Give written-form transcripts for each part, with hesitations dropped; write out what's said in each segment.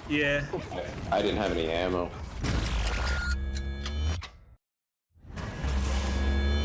Yeah. I didn't have any ammo.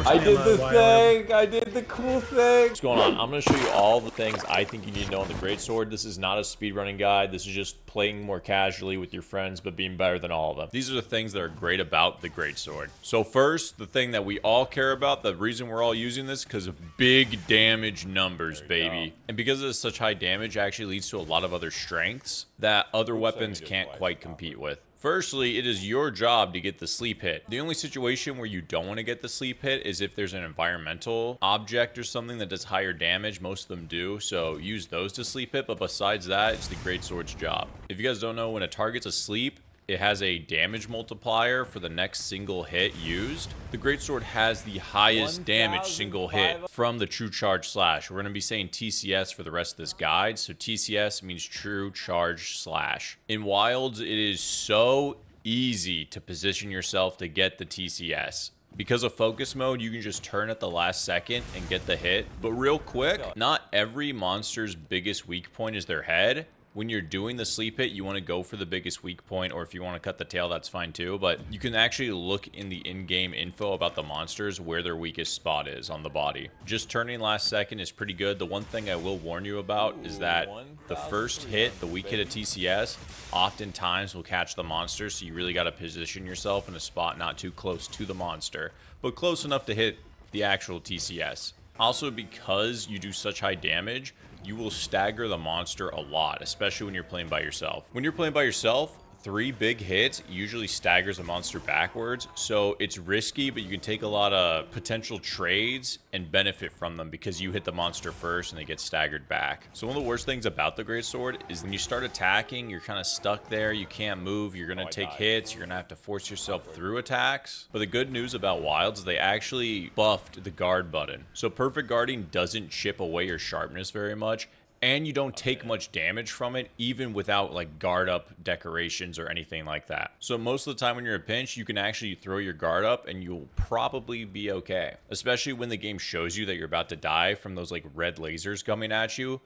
I did the thing! I did the cool thing! What's going on? I'm going to show you all the things I think you need to know on the Greatsword. This is not a speedrunning guide. This is just playing more casually with your friends, but being better than all of them. These are the things that are great about the Greatsword. So first, the thing that we all care about, the reason we're all using this, because of big damage numbers, baby. And because it's such high damage, it actually leads to a lot of other strengths that other weapons can't quite compete with. Firstly, it is your job to get the sleep hit. The only situation where you don't want to get the sleep hit is if there's an environmental object or something that does higher damage. Most of them do, so use those to sleep hit, but besides that, it's the Greatsword's job. If you guys don't know, when a target's asleep, it has a damage multiplier for the next single hit used. The Greatsword has the highest damage single hit from the True Charge Slash. We're going to be saying TCS for the rest of this guide. So TCS means True Charge Slash. In Wilds, it is so easy to position yourself to get the TCS. Because of focus mode, you can just turn at the last second and get the hit. But real quick, not every monster's biggest weak point is their head. When you're doing the sleep hit, you want to go for the biggest weak point, or if you want to cut the tail, that's fine too. But you can actually look in the in-game info about the monsters where their weakest spot is on the body. Just turning last second is pretty good. The one thing I will warn you about is that the first hit, the weak hit of TCS, oftentimes will catch the monster, so you really got to position yourself in a spot not too close to the monster, but close enough to hit the actual TCS. Also, because you do such high damage, you will stagger the monster a lot, especially when you're playing by yourself. When you're playing by yourself, 3 big hits usually staggers a monster backwards, so it's risky, but you can take a lot of potential trades and benefit from them because you hit the monster first and they get staggered back. So one of the worst things about the Greatsword is when you start attacking, you're kind of stuck there, you can't move, you're going to take hits, you're going to have to force yourself through attacks. But the good news about Wilds is they actually buffed the guard button. So perfect guarding doesn't chip away your sharpness very much, and you don't take much damage from it, even without like guard up decorations or anything like that. So most of the time when you're in a pinch, you can actually throw your guard up and you'll probably be okay. Especially when the game shows you that you're about to die from those like red lasers coming at you.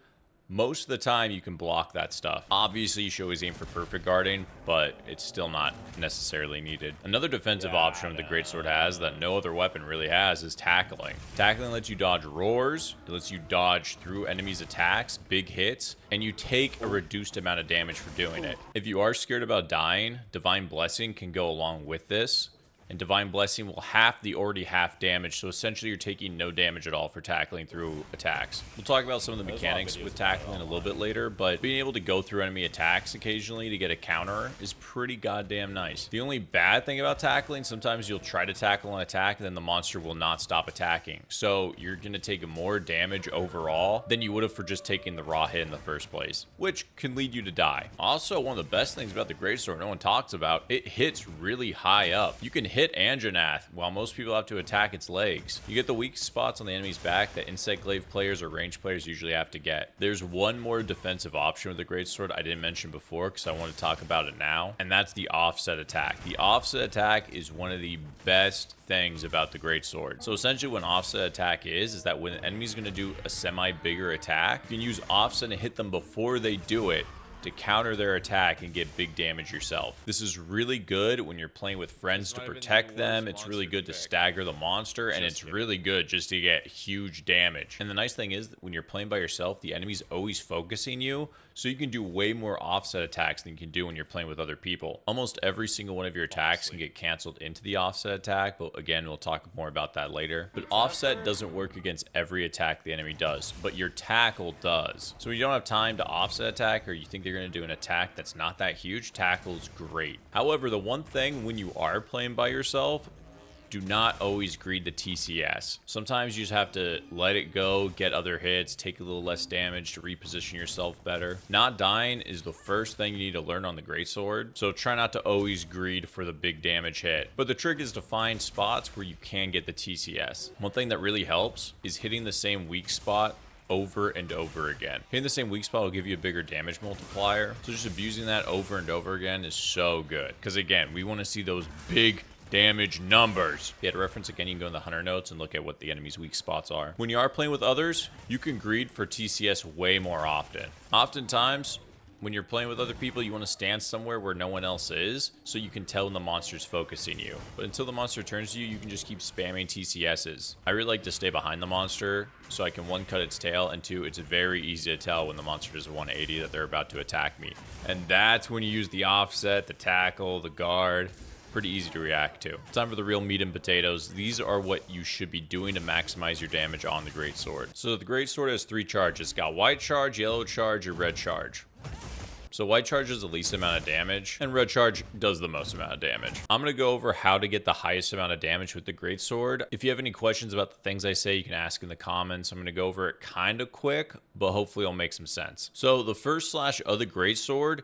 Most of the time you can block that stuff. Obviously you should always aim for perfect guarding, but it's still not necessarily needed. Another defensive option the Greatsword has that no other weapon really has is tackling. Tackling lets you dodge roars, it lets you dodge through enemies' attacks, big hits, and you take a reduced amount of damage for doing it. If you are scared about dying, Divine Blessing can go along with this. And Divine Blessing will half the already half damage, so essentially you're taking no damage at all for tackling through attacks. We'll talk about some of the mechanics with tackling a little bit later, but being able to go through enemy attacks occasionally to get a counter is pretty goddamn nice. The only bad thing about tackling, sometimes you'll try to tackle an attack and then the monster will not stop attacking. So you're going to take more damage overall than you would have for just taking the raw hit in the first place, which can lead you to die. Also, one of the best things about the Greatsword no one talks about, it hits really high up. You can hit Anjanath while most people have to attack its legs. You get the weak spots on the enemy's back that Insect Glaive players or range players usually have to get. There's one more defensive option with the Greatsword I didn't mention before because I want to talk about it now, and that's the offset attack. The offset attack is one of the best things about the Greatsword. So essentially what an offset attack is that when an enemy's going to do a semi-bigger attack, you can use offset and hit them before they do it to counter their attack and get big damage yourself. This is really good when you're playing with friends to protect them. It's really good to stagger the monster, and it's really good just to get huge damage. And the nice thing is that when you're playing by yourself, the enemy's always focusing you, so you can do way more offset attacks than you can do when you're playing with other people. Almost every single one of your attacks can get canceled into the offset attack, but again, we'll talk more about that later. But offset doesn't work against every attack the enemy does, but your tackle does. So when you don't have time to offset attack, or you think they're going to do an attack that's not that huge, tackle's great. However, the one thing when you are playing by yourself, do not always greed the TCS. Sometimes you just have to let it go, get other hits, take a little less damage to reposition yourself better. Not dying is the first thing you need to learn on the Greatsword, so try not to always greed for the big damage hit. But the trick is to find spots where you can get the TCS. One thing that really helps is hitting the same weak spot over and over again. Hitting the same weak spot will give you a bigger damage multiplier, so just abusing that over and over again is so good. Because again, we want to see those big damage numbers. Yeah, to reference again, you can go in the hunter notes and look at what the enemy's weak spots are. When you are playing with others, you can greed for TCS way more often. Oftentimes, When you're playing with other people, you want to stand somewhere where no one else is, so you can tell when the monster's focusing you. But until the monster turns to you, you can just keep spamming TCSs. I really like to stay behind the monster, so I can 1, cut its tail, and 2, it's very easy to tell when the monster does a 180 that they're about to attack me. And that's when you use the offset, the tackle, the guard. Pretty easy to react to. Time for the real meat and potatoes. These are what you should be doing to maximize your damage on the greatsword. So the greatsword has 3 charges. It's got white charge, yellow charge, or red charge. So white charge does the least amount of damage, and red charge does the most amount of damage. I'm going to go over how to get the highest amount of damage with the greatsword. If you have any questions about the things I say, you can ask in the comments. I'm going to go over it kind of quick, but hopefully it'll make some sense. So the first slash of the greatsword,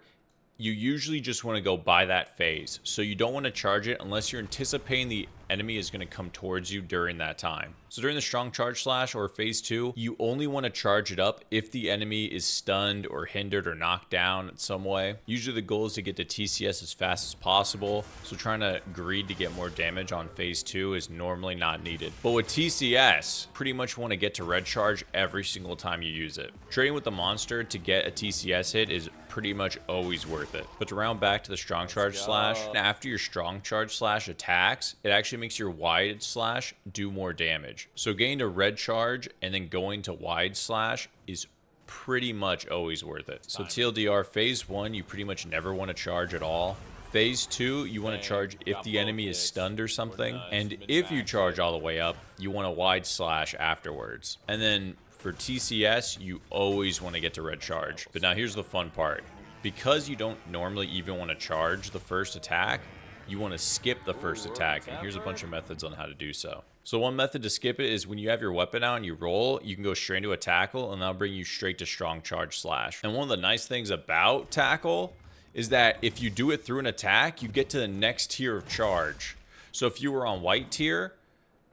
you usually just want to go by that phase. So you don't want to charge it unless you're anticipating the enemy is going to come towards you during that time. So during the strong charge slash or phase 2, you only want to charge it up if the enemy is stunned or hindered or knocked down in some way. Usually the goal is to get to TCS as fast as possible. So trying to greed to get more damage on phase 2 is normally not needed. But with TCS, pretty much want to get to red charge every single time you use it. Trading with the monster to get a TCS hit is pretty much always worth it. But to round back to the strong charge slash, after your strong charge slash attacks, it actually makes your wide slash do more damage. So getting to red charge and then going to wide slash is pretty much always worth it. So TLDR, phase 1, you pretty much never want to charge at all. Phase 2, you want to charge if the enemy is stunned or something. And if you charge all the way up, you want a wide slash afterwards. And then for TCS, you always want to get to red charge. But now here's the fun part. Because you don't normally even want to charge the first attack, you want to skip the first attack. And here's a bunch of methods on how to do so. So one method to skip it is when you have your weapon out and you roll, you can go straight into a tackle and that'll bring you straight to strong charge slash. And one of the nice things about tackle is that if you do it through an attack, you get to the next tier of charge. So if you were on white tier,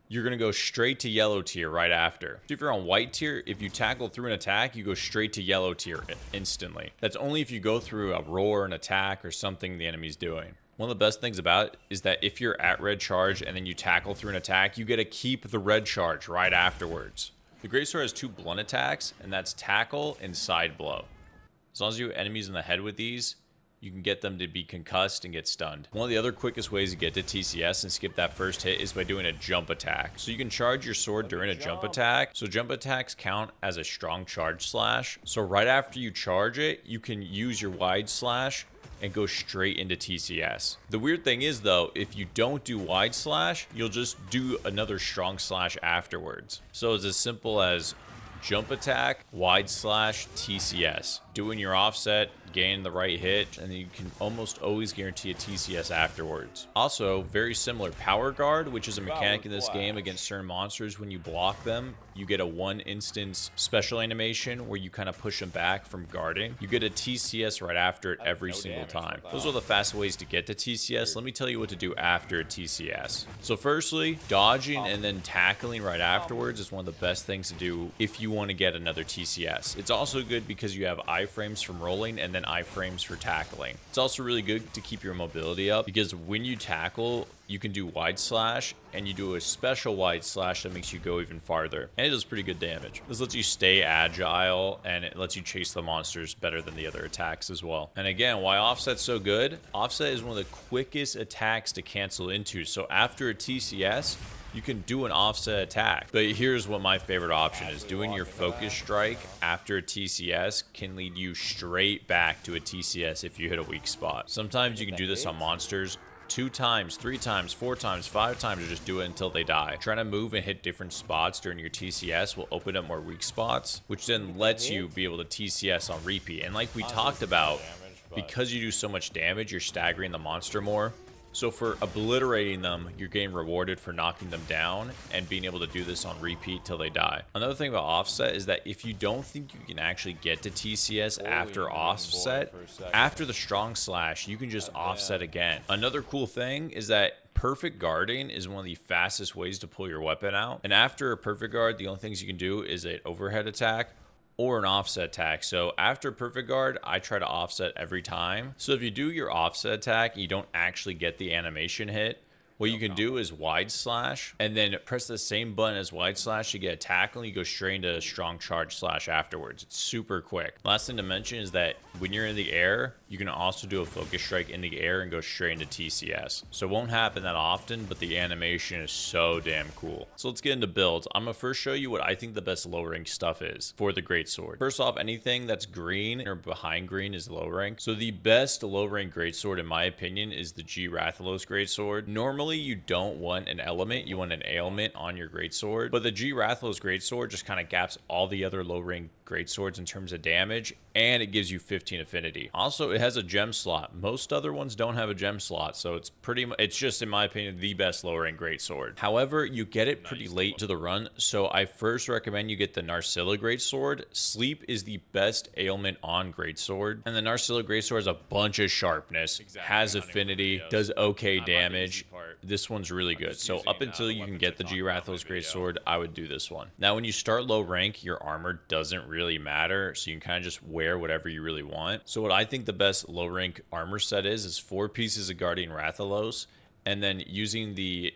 you're going to go straight to yellow tier right after. So if you're on white tier, if you tackle through an attack, you go straight to yellow tier instantly. That's only if you go through a roar, an attack, or something the enemy's doing. One of the best things about it is that if you're at red charge and then you tackle through an attack, you get to keep the red charge right afterwards. The greatsword has 2 blunt attacks, and that's tackle and side blow. As long as you have enemies in the head with these, you can get them to be concussed and get stunned. One of the other quickest ways to get to TCS and skip that first hit is by doing a jump attack. So you can charge your sword during a jump attack. So jump attacks count as a strong charge slash. So right after you charge it, you can use your wide slash and go straight into TCS. The weird thing is though, if you don't do wide slash, you'll just do another strong slash afterwards. So it's as simple as jump attack, wide slash, TCS. Doing your offset, gain the right hit, and you can almost always guarantee a TCS afterwards. Also, very similar, power guard, which is a mechanic in this game against certain monsters. When you block them, you get a 1 instance special animation where you kind of push them back from guarding. You get a TCS right after it every single time. Those are the fast ways to get to TCS. Let me tell you what to do after a TCS. So firstly, dodging and then tackling right afterwards is one of the best things to do if you want to get another TCS. It's also good because you have iframes from rolling and then iframes for tackling. It's also really good to keep your mobility up because when you tackle, you can do wide slash and you do a special wide slash that makes you go even farther. And it does pretty good damage. This lets you stay agile and it lets you chase the monsters better than the other attacks as well. And again, why offset's so good? Offset is one of the quickest attacks to cancel into. So after a TCS, you can do an offset attack. But here's what my favorite option is. Doing your focus strike after a TCS can lead you straight back to a TCS if you hit a weak spot. Sometimes you can do this on monsters 2 times, 3 times, 4 times, 5 times, or just do it until they die. Trying to move and hit different spots during your TCS will open up more weak spots, which then lets you be able to TCS on repeat. And like we talked about, because you do so much damage, you're staggering the monster more. So for obliterating them, you're getting rewarded for knocking them down and being able to do this on repeat till they die. Another thing about offset is that if you don't think you can actually get to TCS after offset, after the strong slash, you can just offset again. Another cool thing is that perfect guarding is one of the fastest ways to pull your weapon out. And after a perfect guard, the only things you can do is an overhead attack or an offset attack. So after perfect guard, I try to offset every time. So if you do your offset attack and you don't actually get the animation hit, what you can do is wide slash and then press the same button as wide slash to get a tackle, and you go straight into strong charge slash afterwards. It's super quick. Last thing to mention is that when you're in the air, you can also do a focus strike in the air and go straight into TCS. So it won't happen that often, but the animation is so damn cool. So let's get into builds. I'm gonna first show you what I think the best low rank stuff is for the greatsword. First off, anything that's green or behind green is low rank. So the best low rank greatsword in my opinion is the G Rathalos greatsword. Normally you don't want an element, you want an ailment on your greatsword, but the G Rathalos greatsword just kind of gaps all the other low rank greatswords in terms of damage, and it gives you 15 affinity. Also, it has a gem slot. Most other ones don't have a gem slot, so it's just, in my opinion, the best low rank greatsword. However, you get it pretty late to the run, so I first recommend you get the Narcilla greatsword. Sleep is the best ailment on greatsword, and the Narcilla greatsword has a bunch of sharpness, has affinity, does okay damage. This one's really good. So up until you can get the G Rathalos greatsword, I would do this one. Now, when you start low rank, your armor doesn't really matter, so you can kind of just wear whatever you really want. So what I think the best low rank armor set is 4 pieces of Guardian Rathalos, and then using the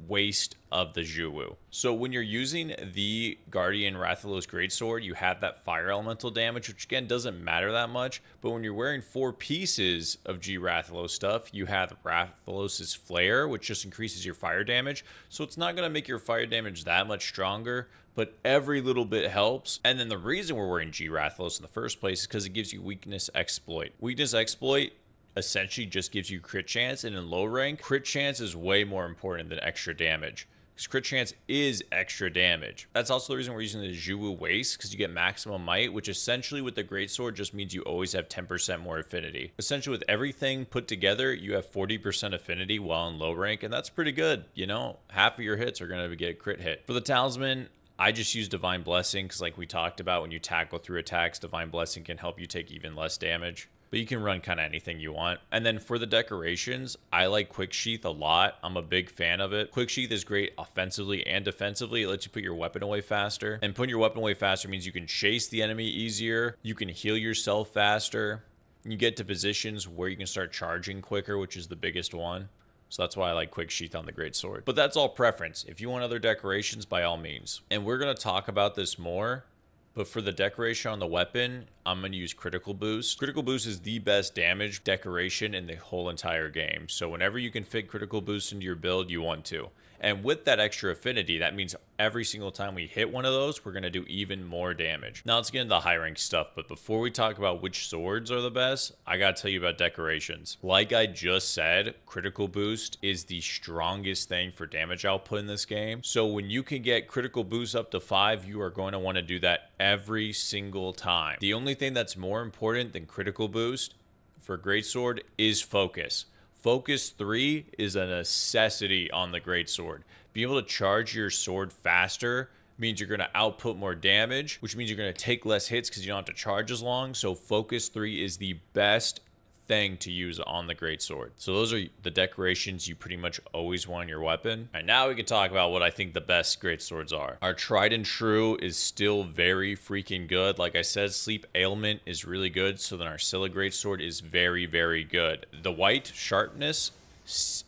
waist of the Zhuwu. So when you're using the Guardian Rathalos greatsword, you have that fire elemental damage, which again doesn't matter that much, but when you're wearing 4 pieces of G Rathalos stuff, you have Rathalos's flare, which just increases your fire damage. So it's not going to make your fire damage that much stronger, but every little bit helps. And then the reason we're wearing G Rathalos in the first place is because it gives you weakness exploit. Weakness exploit essentially just gives you crit chance, and in low rank, crit chance is way more important than extra damage, because crit chance is extra damage. That's also the reason we're using the Zhuwu waist, because you get maximum might, which essentially with the greatsword just means you always have 10% more affinity. Essentially with everything put together, you have 40% affinity while in low rank, and that's pretty good. You know, half of your hits are going to get a crit hit. For the talisman, I just use Divine Blessing, because like we talked about, when you tackle through attacks, Divine Blessing can help you take even less damage. But you can run kind of anything you want. And then for the decorations, I like Quick Sheath a lot. I'm a big fan of it. Quick Sheath is great offensively and defensively. It lets you put your weapon away faster. And putting your weapon away faster means you can chase the enemy easier. You can heal yourself faster. You get to positions where you can start charging quicker, which is the biggest one. So that's why I like Quick Sheath on the greatsword. But that's all preference. If you want other decorations, by all means. And we're going to talk about this more. But for the decoration on the weapon, I'm going to use Critical Boost. Critical Boost is the best damage decoration in the whole entire game. So whenever you can fit Critical Boost into your build, you want to. And with that extra affinity, that means every single time we hit one of those, we're going to do even more damage. Now let's get into the high rank stuff. But before we talk about which swords are the best, I got to tell you about decorations. Like I just said, Critical Boost is the strongest thing for damage output in this game. So when you can get Critical Boost up to 5, you are going to want to do that every single time. The only thing that's more important than Critical Boost for Greatsword is Focus. Focus 3 is a necessity on the greatsword. Being able to charge your sword faster means you're going to output more damage, which means you're going to take less hits because you don't have to charge as long. So Focus 3 is the best thing to use on the greatsword. So those are the decorations you pretty much always want on your weapon. And now we can talk about what I think the best greatswords are. Our tried and true is still very freaking good. Like I said, Sleep Ailment is really good. So then our Scylla greatsword is very, very good. The white sharpness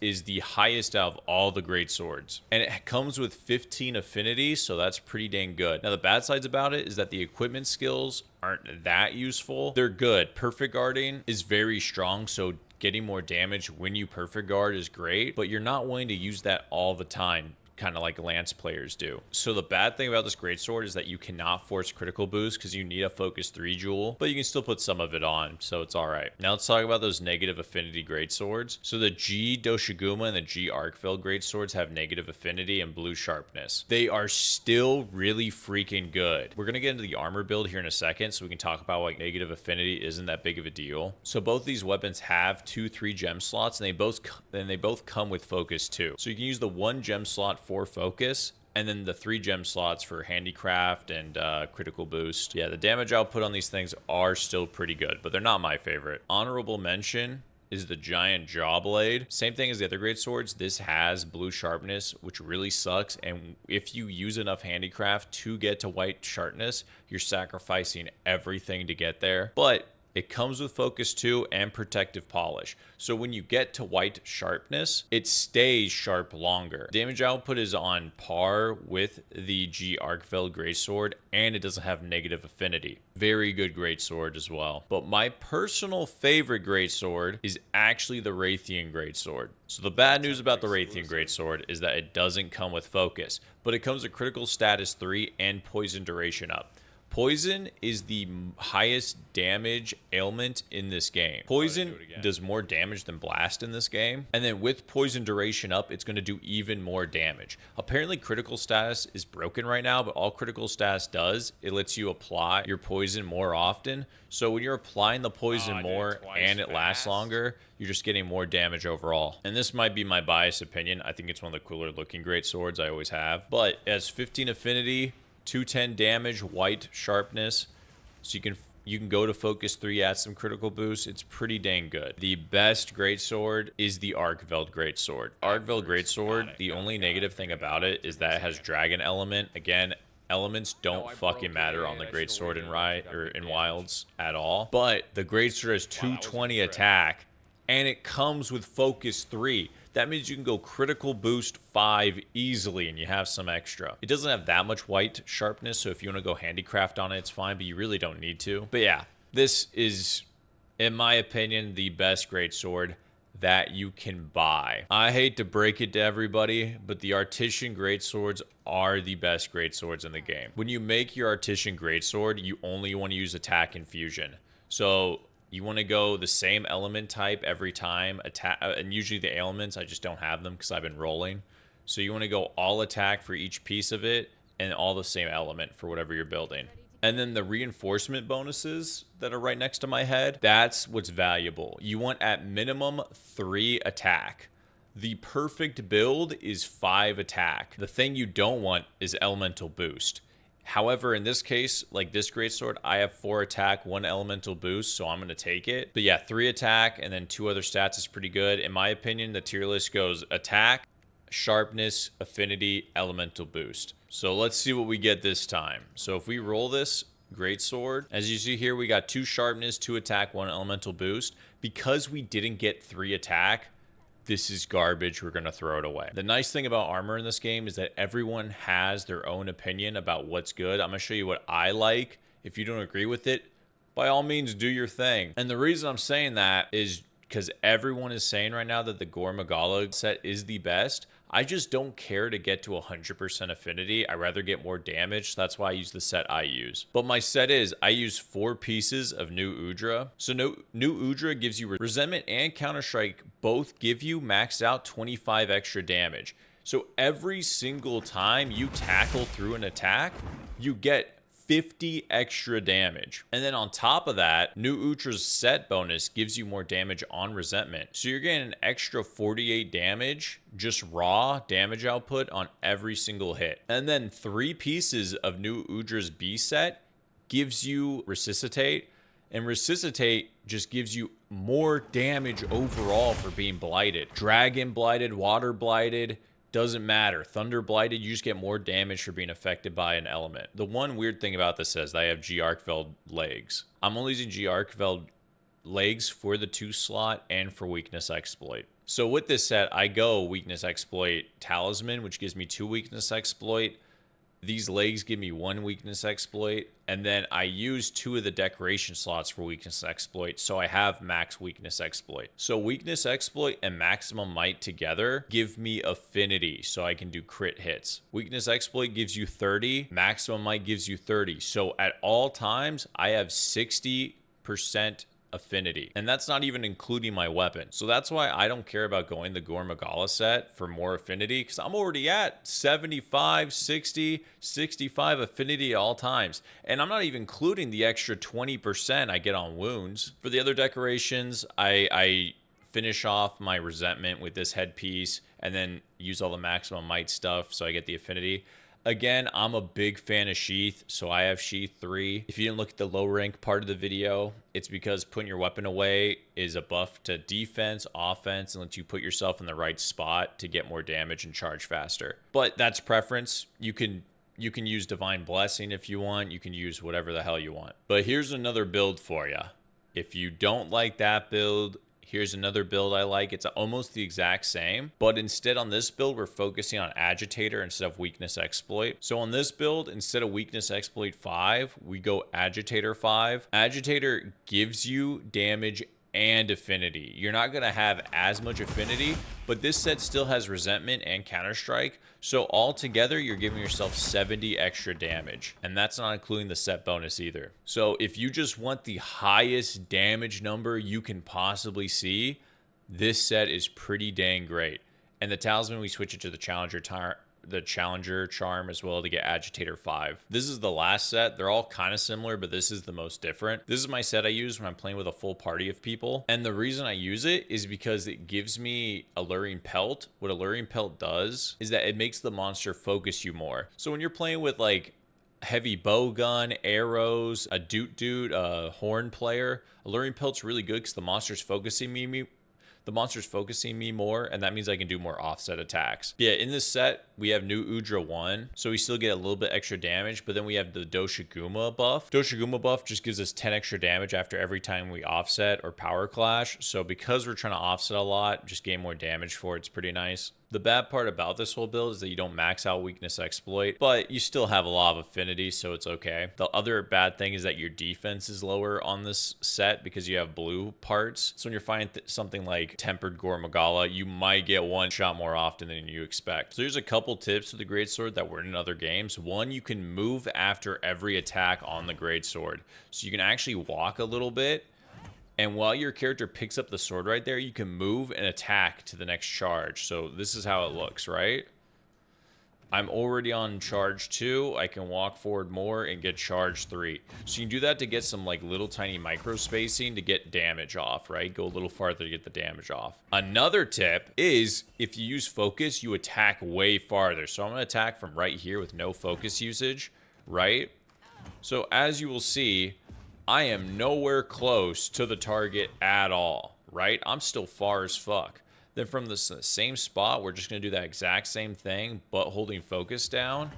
is the highest out of all the great swords, and it comes with 15 affinity, so that's pretty dang good. Now the bad sides about it is that the equipment skills aren't that useful. They're good. Perfect guarding is very strong, so getting more damage when you perfect guard is great, but you're not willing to use that all the time, kind of like Lance players do. So the bad thing about this greatsword is that you cannot force critical boost because you need a focus 3 jewel, but you can still put some of it on, so it's all right. Now let's talk about those negative affinity greatswords. So the G Doshiguma and the G Arkfeld greatswords have negative affinity and blue sharpness. They are still really freaking good. We're gonna get into the armor build here in a second, so we can talk about why negative affinity isn't that big of a deal. So both these weapons have 2-3 gem slots, and they both come with focus too. So you can use the 1 gem slot for focus, and then the 3 gem slots for handicraft and critical boost. Yeah, the damage output on these things are still pretty good, but they're not my favorite. Honorable mention is the giant jaw blade. Same thing as the other great swords. This has blue sharpness, which really sucks, and if you use enough handicraft to get to white sharpness, you're sacrificing everything to get there. But It comes with Focus 2 and Protective Polish. So when you get to white sharpness, it stays sharp longer. Damage output is on par with the G Arcveld Greatsword, and it doesn't have negative affinity. Very good Greatsword as well. But my personal favorite Greatsword is actually the Raytheon Greatsword. So the bad news about the Raytheon Greatsword is that it doesn't come with Focus, but it comes with Critical Status 3 and Poison Duration Up. Poison is the highest damage ailment in this game. Poison does more damage than Blast in this game. And then with Poison Duration Up, it's going to do even more damage. Apparently, Critical Status is broken right now, but all Critical Status does, it lets you apply your poison more often. So when you're applying the poison more and it lasts longer, you're just getting more damage overall. And this might be my biased opinion. I think it's one of the cooler looking great swords I always have. But it has 15 affinity, 210 damage, white sharpness, so you can go to Focus 3, add some critical boost. It's pretty dang good. The best greatsword is the Arcveld Greatsword. Arcveld Greatsword, the only negative thing about it is that it has dragon element. Again, elements don't fucking matter on the greatsword in Wilds at all. But the greatsword has 220 attack, and it comes with Focus 3. That means you can go critical boost 5 easily and you have some extra. It doesn't have that much white sharpness, so if you want to go handicraft on it, it's fine, but you really don't need to. But yeah, this is, in my opinion, the best greatsword that you can buy. I hate to break it to everybody, but the Artisan greatswords are the best greatswords in the game. When you make your Artisan greatsword, you only want to use attack and fusion. So you want to go the same element type every time, and usually the ailments, I just don't have them because I've been rolling. So you want to go all attack for each piece of it and all the same element for whatever you're building. And then the reinforcement bonuses that are right next to my head, that's what's valuable. You want at minimum 3 attack. The perfect build is 5 attack. The thing you don't want is elemental boost. However, in this case, like this greatsword, I have 4 attack, 1 elemental boost, so I'm going to take it. But yeah, 3 attack and then 2 other stats is pretty good. In my opinion, the tier list goes attack, sharpness, affinity, elemental boost. So let's see what we get this time. So if we roll this greatsword, as you see here, we got 2 sharpness, 2 attack, 1 elemental boost. Because we didn't get 3 attack, this is garbage, we're going to throw it away. The nice thing about armor in this game is that everyone has their own opinion about what's good. I'm going to show you what I like. If you don't agree with it, by all means, do your thing. And the reason I'm saying that is because everyone is saying right now that the Gore Magala set is the best. I just don't care to get to 100% affinity. I rather get more damage. So that's why I use the set I use. But my set is, I use 4 pieces of New Udra. So New Udra gives you Resentment and Counterstrike both give you maxed out 25 extra damage. So every single time you tackle through an attack, you get 50 extra damage. And then on top of that, New Udra's set bonus gives you more damage on Resentment. So you're getting an extra 48 damage, just raw damage output on every single hit. And then 3 pieces of New Udra's B set gives you Resuscitate. And Resuscitate just gives you more damage overall for being blighted. Dragon blighted, water blighted, doesn't matter. Thunder blighted, you just get more damage for being affected by an element. The one weird thing about this is that I have G Arcveld legs. I'm only using G Arcveld legs for the 2 slot and for weakness exploit. So with this set, I go weakness exploit talisman, which gives me 2 weakness exploit. These legs give me 1 weakness exploit, and then I use 2 of the decoration slots for weakness exploit, so I have max weakness exploit. So weakness exploit and maximum might together give me affinity, so I can do crit hits. Weakness exploit gives you 30, maximum might gives you 30. So at all times, I have 60% affinity, and that's not even including my weapon. So that's why I don't care about going the Gore Magala set for more affinity, because I'm already at 75, 60, 65 affinity at all times, and I'm not even including the extra 20% I get on wounds. For the other decorations, I finish off my Resentment with this headpiece and then use all the maximum might stuff so I get the affinity. Again, I'm a big fan of Sheath, so I have Sheath 3. If you didn't look at the low rank part of the video, it's because putting your weapon away is a buff to defense, offense, and lets you put yourself in the right spot to get more damage and charge faster. But that's preference. You can use Divine Blessing if you want. You can use whatever the hell you want. But here's another build for you. If you don't like that build, here's another build I like. It's almost the exact same, but instead on this build, we're focusing on Agitator instead of Weakness Exploit. So on this build, instead of Weakness Exploit 5, we go Agitator 5. Agitator gives you damage and affinity. You're not going to have as much affinity, but this set still has resentment and counter-strike. So altogether, you're giving yourself 70 extra damage, and that's not including the set bonus either. So if you just want the highest damage number you can possibly see, this set is pretty dang great. And the talisman, we switch it to the Challenger charm as well to get Agitator 5. This is the last set. They're all kind of similar, but this is the most different. This is my set I use when I'm playing with a full party of people. And the reason I use it is because it gives me Alluring Pelt. What Alluring Pelt does is that it makes the monster focus you more. So when you're playing with like heavy bow gun, arrows, a doot, a horn player, Alluring Pelt's really good because the monster's focusing me more, and that means I can do more offset attacks. Yeah, in this set, we have new Udra 1, so we still get a little bit extra damage, but then we have the Doshiguma buff. Doshiguma buff just gives us 10 extra damage after every time we offset or power clash, so because we're trying to offset a lot, just gain more damage for it. It's pretty nice. The bad part about this whole build is that you don't max out Weakness Exploit, but you still have a lot of affinity, so it's okay. The other bad thing is that your defense is lower on this set because you have blue parts. So when you're fighting something like Tempered Gore Magala, you might get one shot more often than you expect. So there's a couple tips with the Greatsword that weren't in other games. One, you can move after every attack on the Greatsword. So you can actually walk a little bit, and while your character picks up the sword right there, you can move and attack to the next charge. So this is how it looks, right? I'm already on charge 2. I can walk forward more and get charge 3. So you can do that to get some like little tiny micro spacing to get damage off, right? Go a little farther to get the damage off. Another tip is if you use focus, you attack way farther. So I'm going to attack from right here with no focus usage, right? So as you will see, I am nowhere close to the target at all, right? I'm still far as fuck. Then from the same spot, we're just going to do that exact same thing, but holding focus down.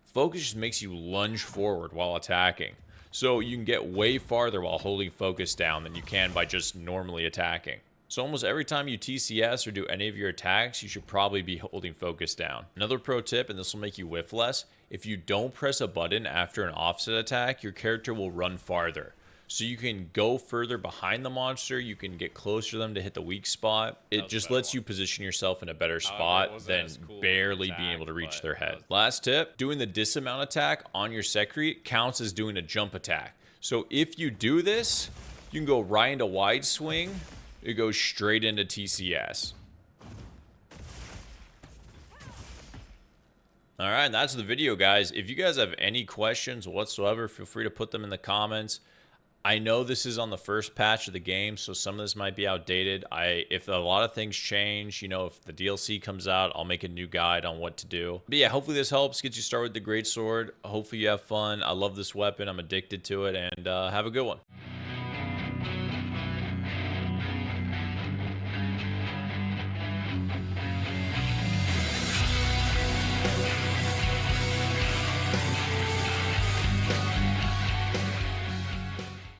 Focus just makes you lunge forward while attacking. So you can get way farther while holding focus down than you can by just normally attacking. So almost every time you TCS or do any of your attacks, you should probably be holding focus down. Another pro tip, and this will make you whiff less, if you don't press a button after an offset attack, your character will run farther. So you can go further behind the monster, you can get closer to them to hit the weak spot. It just lets you position yourself in a better spot than barely being able to reach their head. Last tip, doing the dismount attack on your Secret counts as doing a jump attack. So if you do this, you can go right into wide swing, it goes straight into TCS. All right, that's the video, guys. If you guys have any questions whatsoever, feel free to put them in the comments. I know this is on the first patch of the game, so some of this might be outdated. If a lot of things change, you know, if the DLC comes out, I'll make a new guide on what to do. But yeah, hopefully this helps, get you started with the Greatsword. Hopefully you have fun. I love this weapon. I'm addicted to it, and have a good one.